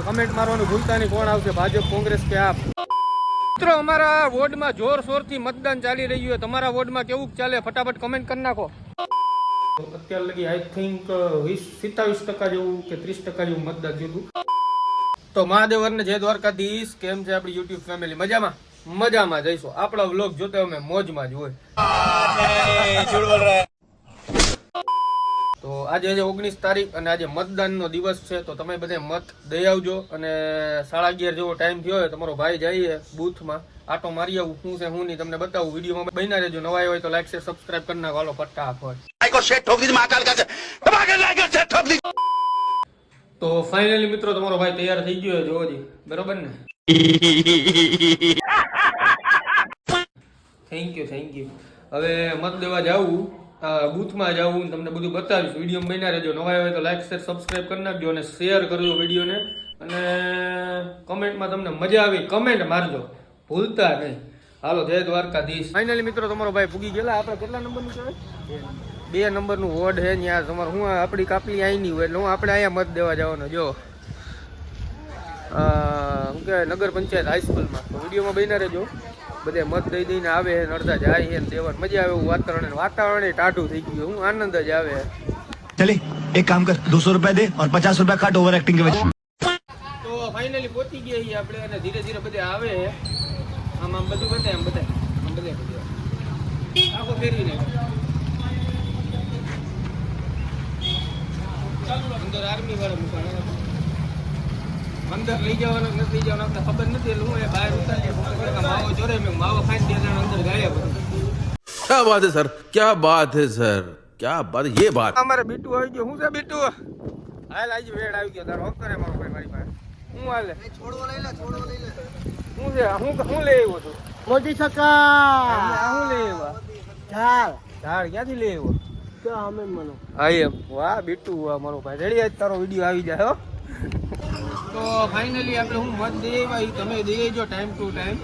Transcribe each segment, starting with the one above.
Comment મારવાનું ભૂલતા નહીં, કોણ આવશે, ભાજપ, કોંગ્રેસ કે આપ? મિત્રો, અમારા વોર્ડમાં જોરશોરથી મતદાન ચાલી રહ્યું છે. તમારા વોર્ડમાં કેવું ચાલે? ફટાફટ કમેન્ટ કરી નાખો. અત્યાર લગી આઈ થિંક 27% જેવું કે 30% જેવું મતદાન થયું. તો મહાદેવરને જય દ્વારકાધીશ. કેમ છે આપણી યુટ્યુબ ફેમિલી? મજામાં મજામાં જઈશું. આપણા વ્લોગ જોતા અમે મોજમાં જ હોય. તો આજે 19 તારીખ અને આજે મતદાનનો દિવસ છે. તો તમે બધા મત દઈ આવજો. અને 11:30 જેવો ટાઈમ થયો હોય. તમારો ભાઈ જઈએ બૂથમાં આટો મારી આવું, શું છે શું નહીં તમને બતાવું. વિડીયોમાં બન્યા રહેજો. નવા હોય તો લાઈક શેર સબસ્ક્રાઇબ કરી નાખો. હાલો ફટાફટ. તો ફાઇનલી મિત્રો તમારો ભાઈ તૈયાર થઈ ગયો જોવો જી, બરોબર ને? Thank you. હવે મત દેવા જાવું, બૂથમાં જાવું, તમને બધું બતાવીશ. વિડીયો બન્યા રહેજો. નવા હોય તો લાઈક શેર સબસ્ક્રાઇબ કરી નાખજો અને શેર કરજો વિડીયોને. અને કમેન્ટમાં તમને મજા આવી કમેન્ટ મારજો, ભૂલતા નહીં. હાલો, જય દ્વારકાધીશ. ફાઇનલી મિત્રો તમારો ભાઈ પૂગી ગયેલા. આપણે કેટલા નંબરનું કહેવાય? 2 નંબરનું વોર્ડ છે. ત્યાં તમારે હું આપણી કાપલી અહીં નહીં હોય એટલે હું આપણે અહીંયા મત દેવા જવાનો. જો શું કહેવાય, નગર પંચાયત હાઈસ્કૂલમાં. તો વિડીયોમાં બન્યા રહેજો. બધે મત દઈ દઈને આવે છે, અડધા જાય છે ને દેવાનું મજા આવે એવું વાતાવરણ ટાઢું થઈ ગયું. હું આનંદ જ આવે. ચલે એક કામ કર, 200 રૂપિયા દે और 50 રૂપિયા કાટ ઓવર એક્ટિંગ के वजह. તો ફાઇનલી પહોંચી ગયા છીએ આપણે અને ધીરે ધીરે બધે આવે. આમ બધું બતાય, આમ બધે આખો ફેરવીને અંદર આર્મી વાળા મૂકવાના. અંદર લઈ જવાના નથી લઈ જવાના આપણે ખબર નથી. એટલે હું બહાર ઉતારી માવો જોડે મેં માવો ખાઈ 2 જણા અંદર ગાયા બધું. क्या बात है सर, क्या बात है सर, क्या બાત. ये बात અમારે બીટુ આવી ગયો. શું છે બીટુ? હાલ આજ વેડ આવી ગયો તારો. હક કરે મારો ભાઈ મારી પાસે. હું હાલે છોડવો લઈ લે. શું છે? હું લઈ આવ્યો છું? મોટી સકા હું લઈ આવ્યો? ચાલ ઝાડ ક્યાંથી લઈ આવ્યો? તો અમે મનો હા એમ. વાહ બીટુ, વાહ મારો ભાઈ. રેડી, આજ તારો વિડીયો આવી જાય હો. તો ફાઇનલી આપણે હું મત દઈ આવ્યા. તમે દઈ આવજો ટાઈમ ટુ ટાઈમ,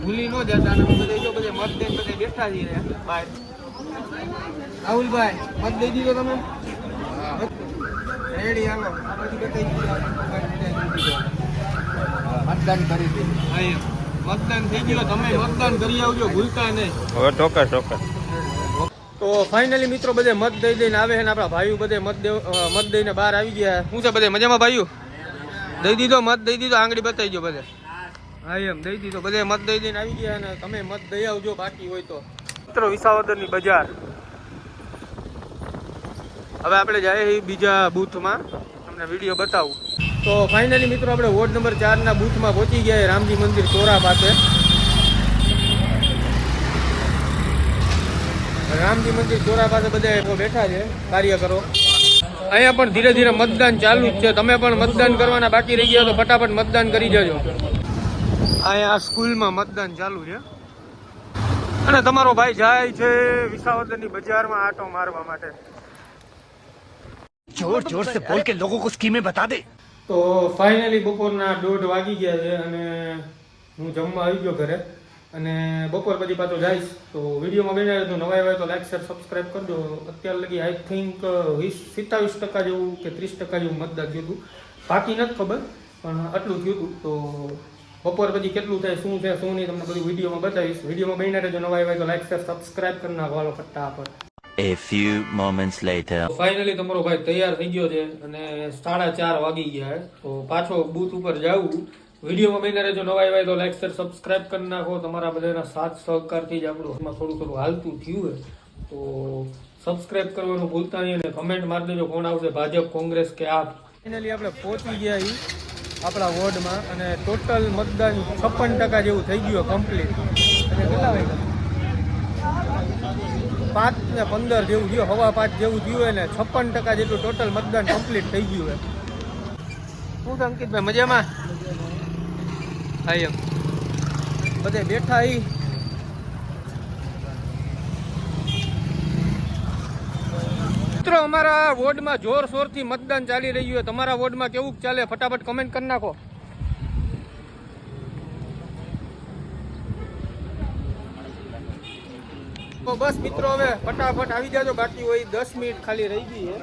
ભૂલી ન જતા. અને બધે જો બધે મત દઈને બધે બેઠા છીએ બહાર. રાહુલભાઈ મત દઈ દીધો તમે? રેડી, હાલો આ બધી બતાવી મતદાન કરી દીધું. હા એમ, મતદાન થઈ ગયું. તમે મતદાન કરી આવજો, ભૂલતા નહીં. હવે ચોક્કસ. તો ફાઇનલી મિત્રો બધે મત દઈ દઈને આવે છે ને આપણા ભાઈઓ બધે મત દઈને બહાર આવી ગયા. શું છે બધે મજામાં ભાઈઓ? દઈ દીધો મત, દઈ દીધો. આંગળી બતાવી ગયો બધે. હા એમ, દઈ દીધો. બધે મત દઈ દઈને આવી ગયા. અને તમે મત દઈ આવજો બાકી હોય તો. મિત્રો વિસાવદરની બજાર. હવે આપણે જઈએ બીજા બૂથમાં, તમને વિડીયો બતાવું. તો ફાઇનલી મિત્રો આપણે વોર્ડ નંબર 4 ના બૂથમાં પહોંચી ગયા. રામજી મંદિર ચોરા પાસે. રામજી મંદિર ચોરા પાસે બધા બેઠા છે કાર્યકરો. અહીંયા પણ ધીરે ધીરે મતદાન ચાલુ જ છે. તમે પણ મતદાન કરવાના બાકી રહી ગયા તો ફટાફટ મતદાન કરી જજો. અહીંયા આ સ્કૂલમાં મતદાન ચાલુ છે. અને તમારો ભાઈ જાય છે વિસાવદરની બજારમાં આટો મારવા માટે. जोर जोर से बोल के लोगों को स्कीमें बता दे. તો ફાઇનલી બપોરના 1:30 વાગી ગયા છે અને હું જમવા આવી ગયો ઘરે. અને બપોર પછી પાછો જઈશ. તો વિડીયોમાં બન્યા તો નવા હોય તો લાઈક શેર સબસ્ક્રાઈબ કરજો. અત્યાર લગી આઈ થિંક 27% જેવું કે 30% જેવું મતદાન થયું હતું. બાકી નથી ખબર, પણ આટલું થયું હતું. તો બપોર પછી કેટલું થાય, શું છે શું નહીં, તમને બધું વિડીયોમાં બતાવીશ. વિડીયોમાં બન્યા રહેજો. નવા હોય તો લાઈક શેર સબસ્ક્રાઈબ કરી નાખો. હાલો ફટાફટ. A few moments later. Finally તમારો ભાઈ તૈયાર થઈ ગયો છે અને 4:30 વાગી ગયા. તો પાછો બૂથ ઉપર જાવું. વિડીયોમાં બન્યા રહેજો. નવા આવ્યા તો લાઈક શેર સબસ્ક્રાઇબ કરી નાખો. તમારા બધાના સાથ સહકારથી જ આપણું એમાં થોડું હાલતું થયું હોય. તો સબસ્ક્રાઇબ કરવાનું ભૂલતા નહીં અને કમેન્ટ મારી દેજો કોણ આવશે, ભાજપ, કોંગ્રેસ કે આપ. ફાઇનલી આપણે પહોંચી ગયા આપણા વોર્ડમાં અને ટોટલ મતદાન 56% જેવું થઈ ગયું કમ્પ્લીટ. અને કેટલા વાગ્યા? 5 ને 15 જેવું થયું, 5:15 જેવું થયું હોય ને 56% જેટલું ટોટલ મતદાન કમ્પ્લીટ થઈ ગયું હોય. શું છે અંકિતભાઈ, મજામાં? હા એમ, બધે બેઠા. મિત્રો અમારા વોર્ડમાં જોરશોરથી મતદાન ચાલી રહ્યું છે. તમારા વોર્ડમાં કેવું ચાલે? ફટાફટ કમેન્ટ કરી નાખો. તો બસ મિત્રો હવે ફટાફટ આવી જાજો, બાકી હોય 10 મિનિટ ખાલી રહી ગઈ છે.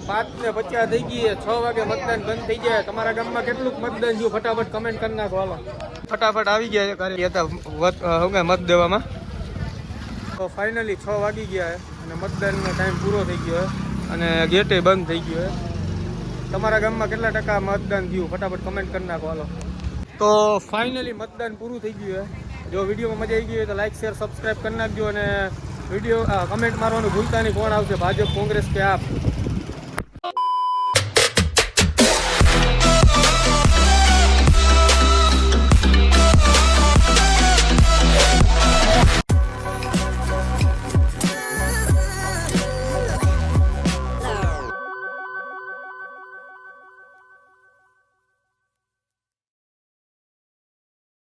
5:50 થઈ ગઈ છે. 6 વાગે મતદાન બંધ થઈ જાય. તમારા ગામમાં કેટલું મતદાન થયું ફટાફટ કમેન્ટ કરી નાખો. હાલો ફટાફટ આવી ગયા છે ઘરે મત દેવામાં. તો ફાઇનલી 6 વાગી ગયા છે અને મતદાનનો ટાઈમ પૂરો થઈ ગયો છે અને ગેટે બંધ થઈ ગયો છે. તમારા ગામમાં કેટલા ટકા મતદાન થયું ફટાફટ કમેન્ટ કરી નાખો. હાલો તો ફાઇનલી મતદાન પૂરું થઈ ગયું છે. જો વિડીયોમાં મજા આવી ગઈ હોય તો લાઈક શેર સબસ્ક્રાઈબ કરી નાખજો અને વિડીયો કમેન્ટ મારવાનું ભૂલતા નહીં. કોણ આવશે, ભાજપ, કોંગ્રેસ કે આપ?